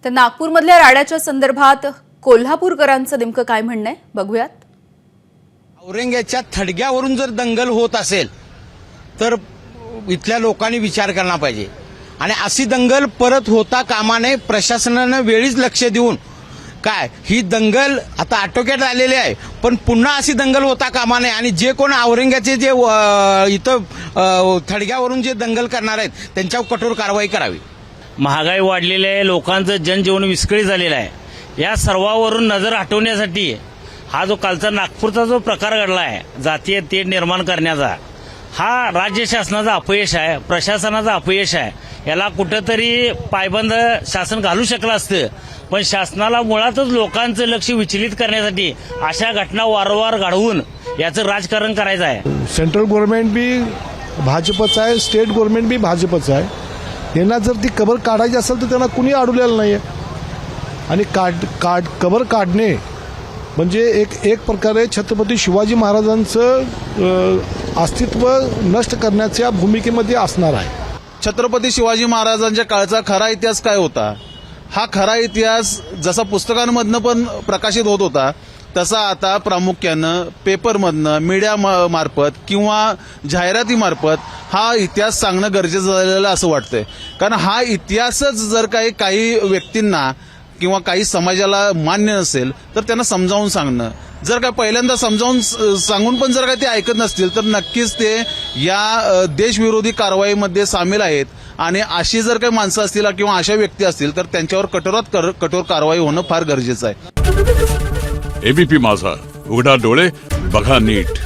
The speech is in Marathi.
तर नागपूरमधल्या राड्याच्या संदर्भात कोल्हापूरकरांचं नेमकं काय म्हणणं आहे बघूयात। औरंगाबादच्या थडग्यावरून जर दंगल होत असेल तर इथल्या लोकांनी विचार केला पाहिजे आणि अशी दंगल परत होता कामा नये। प्रशासनानं वेळीच लक्ष देऊन काय ही दंगल आता आटोक्यात आलेली आहे, पण पुन्हा अशी दंगल होता कामा नये आणि जे कोण औरंगाबादचे जे इथं थडग्यावरून जे दंगल करणार आहेत त्यांच्यावर कठोर कारवाई करावी। महागाई वाढलेली आहे, लोकांचं जनजीवन विस्कळीत झालेलं आहे। या सर्वावरून नजर हटवण्यासाठी हा जो कालचा नागपूरचा जो प्रकार घडला आहे, जातीय तेढ निर्माण करण्याचा, हा राज्य शासनाचा अपयश आहे, प्रशासनाचा अपयश आहे। याला कुठेतरी पायबंद शासन घालू शकलं असतं, पण शासनाला मुळातच लोकांचं लक्ष विचलित करण्यासाठी अशा घटना वारंवार घडवून याचं राजकारण करायचं आहे। सेंट्रल गव्हर्नमेंट बी भाजपचं आहे, स्टेट गव्हर्नमेंट बी भाजपचं आहे। यांना जर ती कबर काढायची असेल तर त्यांना कुणी अडवलेलं नाही आहे आणि कबर काढणे म्हणजे एक प्रकारे छत्रपती शिवाजी महाराजांचं अस्तित्व नष्ट करण्याच्या भूमिकेमध्ये असणार आहे। छत्रपती शिवाजी महाराजांच्या काळचा खरा इतिहास काय होता, हा खरा इतिहास जसा पुस्तकांमधनं पण प्रकाशित होत होता तसा आता प्रामुख्यानं पेपरमधनं मीडिया मार्फत किंवा जाहिरातीमार्फत हा इतिहास सांगणं गरजेचं झालेलं असं वाटतंय। कारण हा इतिहासच जर काही व्यक्तींना किंवा काही समाजाला मान्य नसेल तर त्यांना समजावून सांगणं, जर काय पहिल्यांदा समजावून सांगून पण जर काय ते ऐकत नसतील तर नक्कीच ते या देशविरोधी कारवाईमध्ये सामील आहेत आणि अशी जर काही माणसं असतील किंवा अशा व्यक्ती असतील तर त्यांच्यावर कठोरात कठोर कारवाई होणं फार गरजेचं आहे। एबीपी माझा, उघडा डोळे बघा नीट।